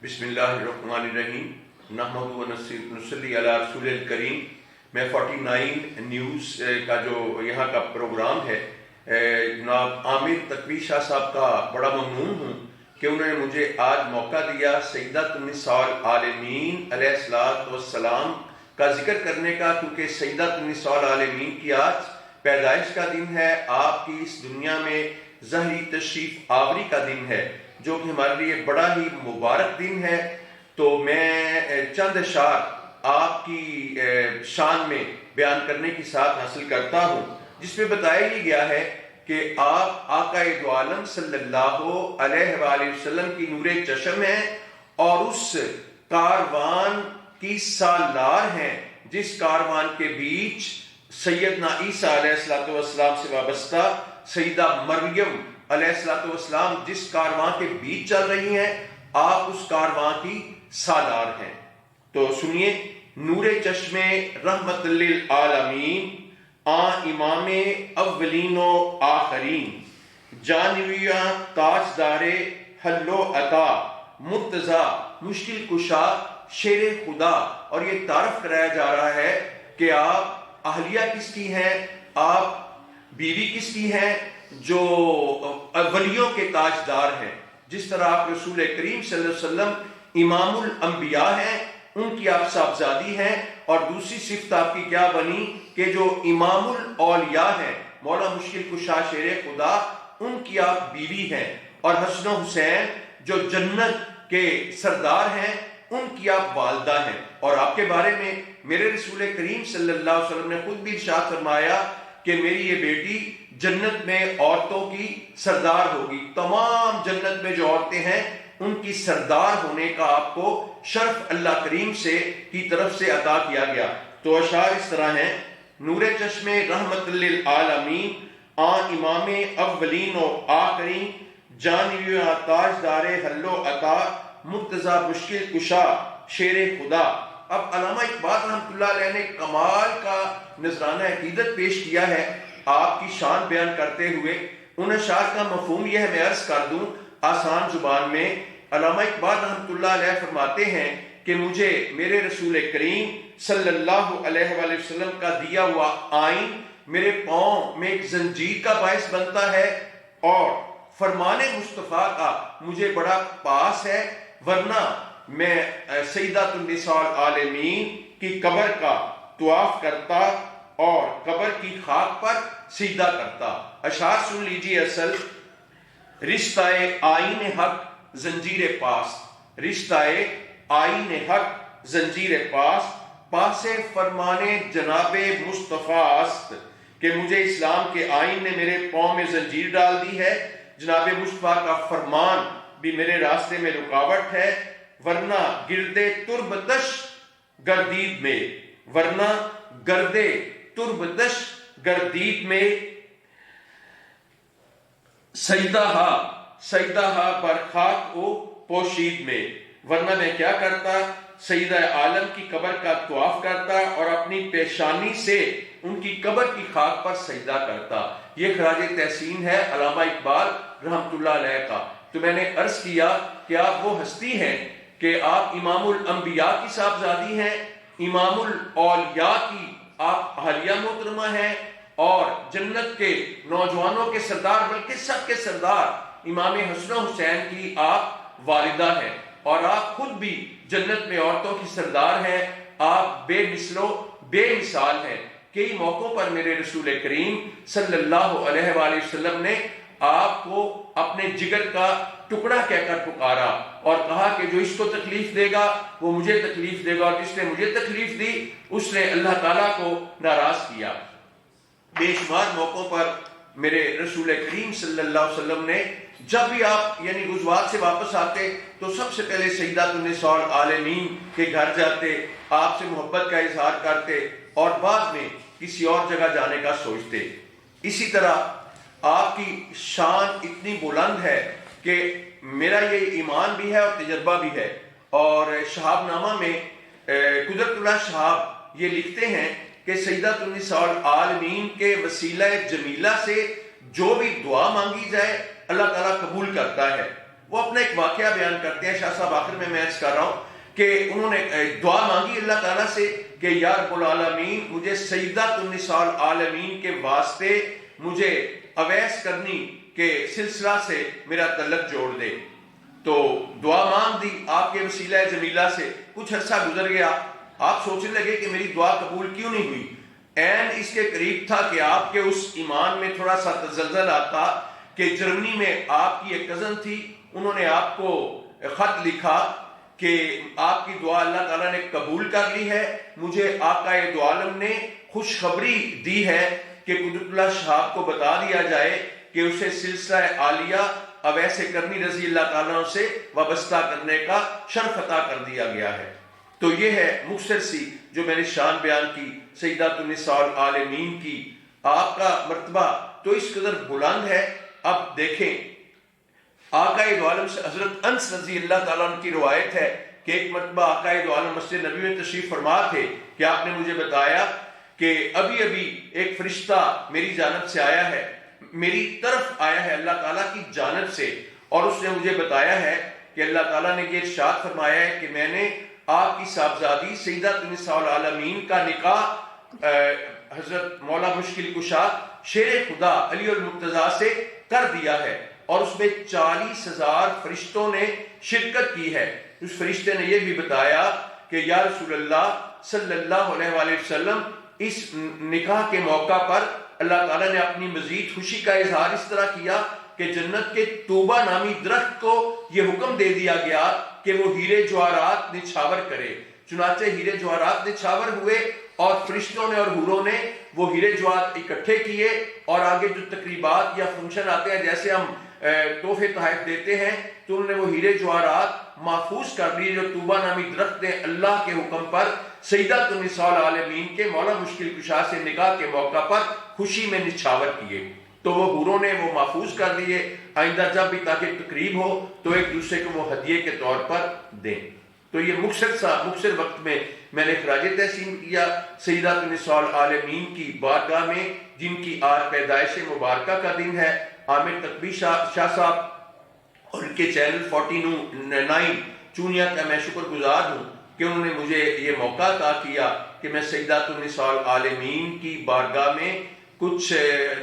بسم اللہ الرحمن الرحیم نحمد و نصلی علی رسول الکریم۔ میں 49 نیوز کا جو یہاں کا پروگرام ہے، جناب عامر تقوی شاہ صاحب کا بڑا ممنون ہوں کہ انہوں نے مجھے آج موقع دیا سیدۃ النساء العالمین علیہ الصلوۃ والسلام کا ذکر کرنے کا، کیونکہ سیدۃ النساء العالمین کی آج پیدائش کا دن ہے، آپ کی اس دنیا میں ظاہری تشریف آوری کا دن ہے، جو کہ ہمارے لیے بڑا ہی مبارک دن ہے۔ تو میں چند اشعار آپ کی شان میں بیان کرنے کی ساتھ حاصل کرتا ہوں، جس میں بتایا یہ گیا ہے کہ آپ آقا دو عالم صلی اللہ علیہ وآلہ وسلم کی نور چشم ہیں اور اس کاروان کی سالار ہیں جس کاروان کے بیچ سیدنا عیسیٰ علیہ السلام سے وابستہ سیدہ مریم علیہ السلام جس کاروان کے بیچ چل رہی ہیں، آپ اس کاروان کی سالار ہیں۔ تو سنیے، نور چشم رحمت للعالمین امام اولین و آخرین، جانویہ تاجدار حل و عطا، مرتضی مشکل کشا شیر خدا۔ اور یہ تعارف کرایا جا رہا ہے کہ آپ اہلیہ کس کی ہیں، آپ بیوی کس کی ہیں، جو ولیوں کے تاجدار ہیں۔ جس طرح آپ رسول کریم صلی اللہ علیہ وسلم امام الانبیاء ہیں، ان کی آپ صاحبزادی ہیں، اور دوسری صفت آپ کی کیا بنی کہ جو امام الاولیاء ہیں، مولا مشکل کشا شیر خدا، ان کی آپ بیوی ہیں، اور حسن و حسین جو جنت کے سردار ہیں، ان کی آپ والدہ ہیں۔ اور آپ کے بارے میں میرے رسول کریم صلی اللہ علیہ وسلم نے خود بھی ارشاد فرمایا کہ میری یہ بیٹی جنت میں عورتوں کی سردار ہوگی، تمام جنت میں جو عورتیں ہیں ان کی سردار ہونے کا آپ کو شرف اللہ کریم سے کی طرف سے عطا کیا گیا۔ تو اشعار اس طرح ہیں: نور چشم رحمت للعالمین امام اولین و آخرین، جانویہ تاجدار حل و عطا، مرتضی مشکل کشا شیر خدا۔ اب علامہ اقبال رحمۃ اللہ علیہ نے کمال کا نذرانہ عقیدت پیش کیا ہے آپ کی شان بیان کرتے ہوئے۔ ان اشعار کا مفہوم یہ ہے، میں عرض کر دوں آسان زبان میں۔ علامہ اقبال رحمۃ اللہ علیہ فرماتے ہیں کہ مجھے میرے رسول کریم صلی اللہ علیہ وآلہ وسلم کا دیا ہوا آئین میرے پاؤں میں ایک زنجیر کا باعث بنتا ہے، اور فرمان مصطفیٰ کا مجھے بڑا پاس ہے، ورنہ میں سیدۃ النساء العالمین کی قبر کا طواف کرتا اور قبر کی خاک پر سجدہ کرتا۔ اشعار سن لیجیے اصل: رشتہ آئین حق زنجیر پاس، رشتہ آئین حق زنجیر پاس، پاس فرمان جناب مصطفیٰ است، کہ مجھے اسلام کے آئین نے میرے پاؤں میں زنجیر ڈال دی ہے، جناب مصطفیٰ کا فرمان بھی میرے راستے میں رکاوٹ ہے، ورنہ گردے تربتش گردید میں، ورنہ گردے تربتش گردید میں سجدہ بر خاک و پوشید میں، ورنہ میں کیا کرتا، سیدہ عالم کی قبر کا طواف کرتا اور اپنی پیشانی سے ان کی قبر کی خاک پر سجدہ کرتا۔ یہ خراج تحسین ہے علامہ اقبال رحمۃ اللہ علیہ کا۔ تو میں نے عرض کیا کہ آپ وہ ہستی ہیں کہ آپ امام الانبیاء کی صاحبزادی ہیں، امام الاولیاء کی آپ اہلیہ محترمہ ہیں، اور جنت کے نوجوانوں کے سردار، بلکہ سب کے سردار امام حسن و حسین کی آپ والدہ ہیں، اور آپ خود بھی جنت میں عورتوں کی سردار ہیں۔ آپ بے مثل و بے مثال ہیں۔ کئی موقعوں پر میرے رسول کریم صلی اللہ علیہ وآلہ وسلم نے آپ کو اپنے جگر کا ٹکڑا کہہ کر پکارا اور کہا کہ جو اس کو تکلیف دے گا وہ مجھے تکلیف دے گا، اور جس نے مجھے تکلیف دی اس نے اللہ تعالیٰ کو ناراض کیا۔ بے شمار موقعوں پر میرے رسول کریم صلی اللہ علیہ وسلم نے جب بھی آپ یعنی غزوات سے واپس آتے تو سب سے پہلے سیدۃ النساء العالمین کے گھر جاتے، آپ سے محبت کا اظہار کرتے، اور بعد میں کسی اور جگہ جانے کا سوچتے۔ اسی طرح آپ کی شان اتنی بلند ہے کہ میرا یہ ایمان بھی ہے اور تجربہ بھی ہے۔ اور شہاب نامہ میں قدرت اللہ شہاب یہ لکھتے ہیں کہ سیدۃ النساء العالمین کے وسیلہ جمیلہ سے جو بھی دعا مانگی جائے اللہ تعالیٰ قبول کرتا ہے۔ وہ اپنا ایک واقعہ بیان کرتے ہیں. شاہ صاحب آخر میں عرض کر رہا ہوں کہ انہوں نے دعا مانگی اللہ تعالیٰ سے کہ یا رب العالمین مجھے سیدۃ النساء العالمین کے واسطے مجھے اویس کرنی کے سلسلہ سے میرا تعلق جوڑ دے. تو دعا مانگ دی آپ کے وسیلہ جمیلہ سے. کچھ عرصہ گزر گیا, آپ سوچنے لگے کہ میری دعا قبول کیوں نہیں ہوئی. این اس کے قریب تھا کہ آپ کے اس ایمان میں تھوڑا سا تزلزل آتا کہ جرمنی میں آپ کی ایک کزن تھی, انہوں نے آپ کو خط لکھا کہ آپ کی دعا اللہ تعالیٰ نے قبول کر لی ہے. مجھے آقا دو عالم نے خوشخبری دی ہے کہ قدرت اللہ شہاب کو بتا دیا جائے کہ اسے سلسلہ عالیہ اویس کرنی رضی اللہ تعالیٰ سے وابستہ کرنے کا شرف عطا کر دیا گیا ہے. تو یہ ہے مختصر سی جو میں نے شان بیان کی سیدۃ النساء العالمین کی. آپ کا مرتبہ تو اس قدر بلند ہے. اب دیکھیں آقا دو عالم سے حضرت انس رضی اللہ تعالیٰ عنہ کی روایت ہے کہ ایک مرتبہ آقا دو عالم مسجد نبی میں تشریف فرما تھے کہ آپ نے مجھے بتایا کہ ابھی ابھی ایک فرشتہ میری جانب سے آیا ہے, میری طرف آیا ہے اللہ تعالیٰ کی جانب سے, اور اس نے مجھے بتایا ہے کہ اللہ تعالیٰ نے یہ ارشاد فرمایا ہے کہ میں نے آپ کی صاحبزادی سیدۃ النساء العالمین کا نکاح حضرت مولا مشکل کشا شیر خدا علی المرتضیٰ سے کر دیا ہے, اور اس میں 40,000 فرشتوں نے شرکت کی ہے. اس فرشتے نے یہ بھی بتایا کہ یا رسول اللہ صلی اللہ علیہ وآلہ وسلم اس نکاح کے موقع پر اللہ تعالیٰ نے اپنی مزید خوشی کا اظہار اس طرح کیا کہ جنت کے طوبہ نامی درخت کو یہ حکم دے دیا گیا کہ وہ ہیرے جواہرات نچھاور کرے. چنانچہ ہیرے جواہرات نچھاور ہوئے اور فرشتوں نے اور حوروں نے وہ ہیرے جواہرات اکٹھے کیے, اور آگے جو تقریبات یا فنکشن آتے ہیں جیسے ہم تحفے تحائف دیتے ہیں تو انہوں نے وہ ہیرے جواہرات محفوظ کر لیے جو طوبہ نامی درخت نے اللہ کے حکم پر سیدۃ النساء العالمین کے مولا مشکل کشا سے نکاح کے موقع پر خوشی میں نچھاور کیے. تو وہ حوروں نے وہ محفوظ کر لیے, آئندہ جب بھی تاکہ تقریب ہو تو ایک دوسرے کو وہ ہدیے کے طور پر دیں. تو یہ مختصر وقت میں نے خراج تحسین کیا سیدۃ النساء العالمین کی بارگاہ میں, جن کی آج پیدائش مبارکہ کا دن ہے. عامر تقوی شاہ صاحب اور ان کے چینل 49 چونیا کا میں شکر گزار ہوں کہ انہوں نے مجھے یہ موقع عطا کیا کہ میں سیدۃ النساء العالمین کی بارگاہ میں کچھ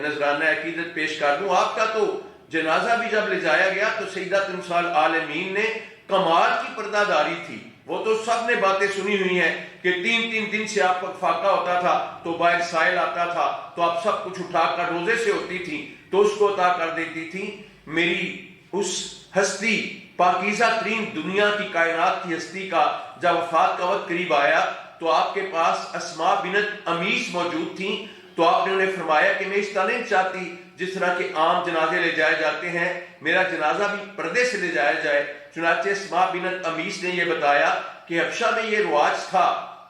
نذرانہ عقیدت پیش کر دوں. آپ کا تو جنازہ بھی جب لے جایا گیا تو سیدۃ النساء العالمین نے کمال کی پردہ داری تھی. وہ تو سب نے باتیں سنی ہوئی ہیں کہ 3 دن سے آپ کو فاقہ ہوتا تھا تو باہر سائل آتا تھا تو آپ سب کچھ اٹھا کر روزے سے ہوتی تھی تو اس کو عطا کر دیتی تھی. میری اس ہستی پاکیزہ ترین دنیا کی کائنات کی ہستی کا جب وفات کا وقت قریب آیا تو آپ کے پاس اسماء بنت امیس موجود تھیں. تو آپ نے انہیں فرمایا کہ میں اس طرح نہیں چاہتی جس طرح کہ عام جنازے لے جائے جاتے ہیں, میرا جنازہ بھی پردے سے لے جایا جائے. چنانچہ اسماء بنت امیس نے یہ بتایا کہ حبشہ میں یہ رواج تھا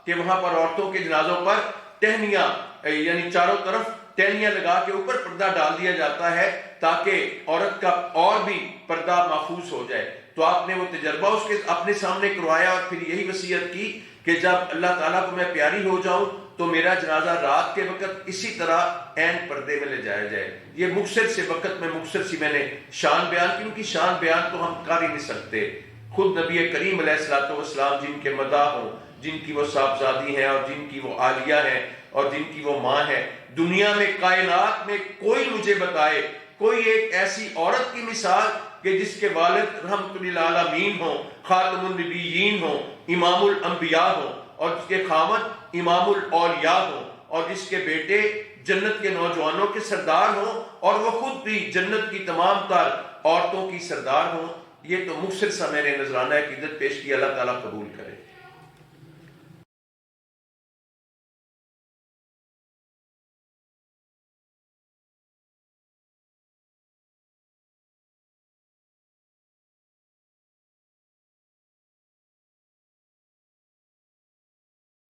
کہ وہاں پر عورتوں کے جنازوں پر ٹہنیاں یعنی چاروں طرف ٹہنیاں لگا کے اوپر پردہ ڈال دیا جاتا ہے تاکہ عورت کا اور بھی پردہ محفوظ ہو جائے. تو آپ نے وہ تجربہ اس کے اپنے سامنے کروایا اور پھر یہی وصیت کی کہ جب اللہ تعالیٰ کو میں پیاری ہو جاؤں تو میرا جنازہ رات کے وقت اسی طرح عین پردے میں لے جایا جائے. یہ مختصر سے وقت میں مختصر سی میں نے شان بیان کی, کیونکہ شان بیان تو ہم کر ہی نہیں سکتے. خود نبی کریم علیہ الصلوۃ والسلام جن کے مداح ہوں, جن کی وہ صاحبزادی ہیں اور جن کی وہ عالیہ ہیں اور جن کی وہ ماں ہے, دنیا میں کائنات میں کوئی مجھے بتائے کوئی ایک ایسی عورت کی مثال کہ جس کے والد رحمت للعالمین ہوں, خاتم النبیین ہوں, امام الانبیاء ہوں, اور جس کے خامد امام الاولیاء ہوں, اور جس کے بیٹے جنت کے نوجوانوں کے سردار ہوں, اور وہ خود بھی جنت کی تمام تر عورتوں کی سردار ہوں. یہ تو مختصر سا میں نے نذرانہ عقیدت پیش کیا. اللہ تعالیٰ قبول کرے.